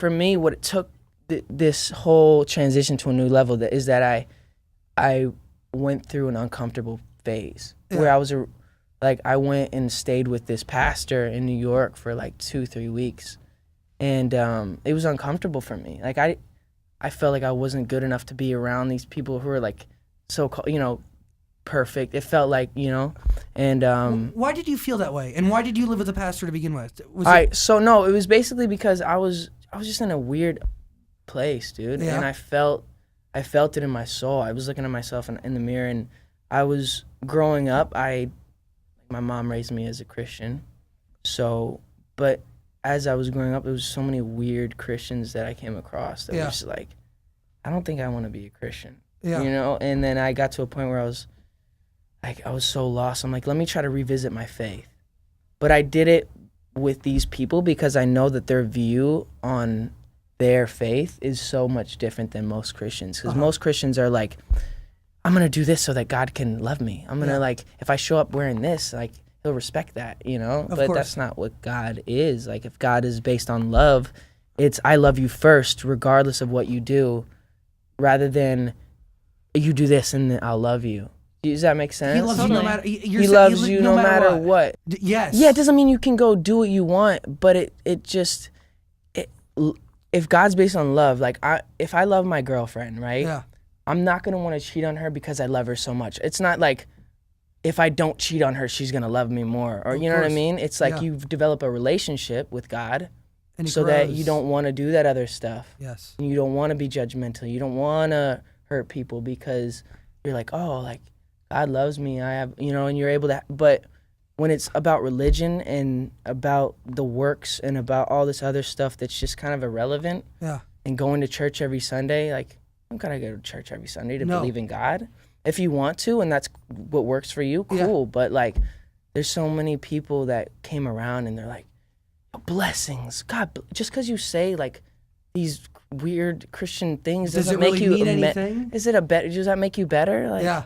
for me, what it took this whole transition to a new level is that I went through an uncomfortable phase where I was I went and stayed with this pastor in New York for like 2-3 weeks, and it was uncomfortable for me. Like I felt like I wasn't good enough to be around these people who are like perfect. It felt like, and why did you feel that way, and why did you live with a pastor to begin with? So no, it was basically because I was just in a weird place, dude. Yeah. And I felt it in my soul. I was looking at myself in the mirror, and I was growing up. My mom raised me as a Christian, but as I was growing up, there was so many weird Christians that I came across that was just like, I don't think I want to be a Christian, And then I got to a point where I was so lost. I'm like, let me try to revisit my faith, but I did it with these people because I know that their view on their faith is so much different than most Christians. Because most Christians are like, I'm going to do this so that God can love me. I'm going to if I show up wearing this, like, he'll respect that, But course. That's not what God is. Like, if God is based on love, it's I love you first, regardless of what you do, rather than you do this and then I'll love you. Does that make sense? He loves you no matter. He loves you no matter what. Yes. Yeah, it doesn't mean you can go do what you want, but if God's based on love, if I love my girlfriend, right? Yeah. I'm not gonna want to cheat on her because I love her so much. It's not like if I don't cheat on her, she's gonna love me more, or you know what I mean? It's like you've developed a relationship with God, and so that you don't want to do that other stuff. Yes. And you don't want to be judgmental. You don't want to hurt people because you're like, oh, like God loves me. I have, and you're able to. But when it's about religion and about the works and about all this other stuff that's just kind of irrelevant, and going to church every Sunday, like, I'm gonna go to church every Sunday to believe in God. If you want to, and that's what works for you, cool. But like, there's so many people that came around and they're like, blessings, God. Just because you say like these weird Christian things doesn't make you mean anything. Does that make you better? Like, Yeah.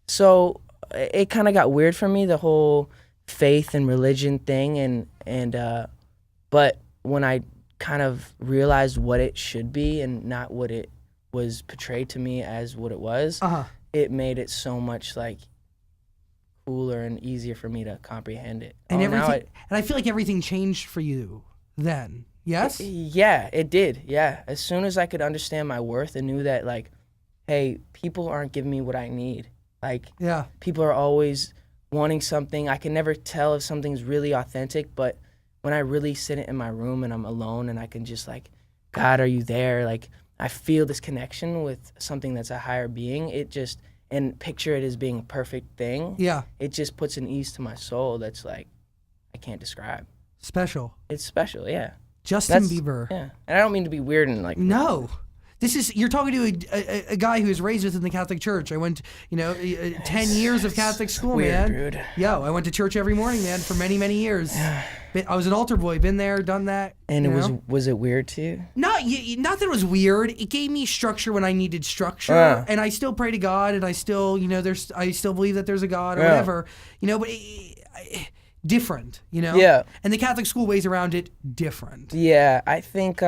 So it kind of got weird for me, the whole faith and religion thing, but when I kind of realized what it should be and not what it was portrayed to me as what it was, it made it so much like cooler and easier for me to comprehend it. And and I feel like everything changed for you then. Yes? Yeah, it did. Yeah. As soon as I could understand my worth and knew that, like, hey, people aren't giving me what I need. Like, people are always wanting something. I can never tell if something's really authentic, but when I really sit in my room and I'm alone and I can just like, God, are you there? Like, I feel this connection with something that's a higher being. And picture it as being a perfect thing. Yeah. It just puts an ease to my soul that's like, I can't describe. Special. It's special, yeah. Justin Bieber. Yeah. And I don't mean to be weird and like. No. You're talking to a guy who was raised within the Catholic Church. I went, 10 years of Catholic school, weird, man. Dude. Yo, I went to church every morning, man, for many, many years. I was an altar boy, been there, done that. And was it weird to you? Not that it was weird. It gave me structure when I needed structure, and I still pray to God, and I still, I still believe that there's a God or whatever, but different, Yeah. And the Catholic school ways around it different. Yeah, I think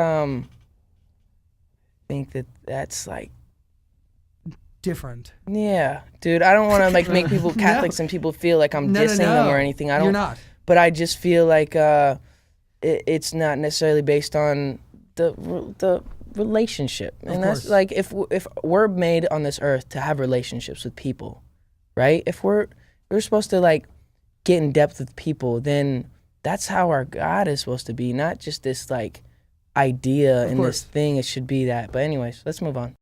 that's like different. Yeah, dude. I don't want to like make people Catholics and people feel like I'm dissing them or anything. I don't. You're not. But I just feel like it's not necessarily based on the relationship, and that's like if we're made on this earth to have relationships with people, right? If we're supposed to like get in depth with people, then that's how our God is supposed to be, not just this like idea and this thing. It should be that. But anyways, let's move on.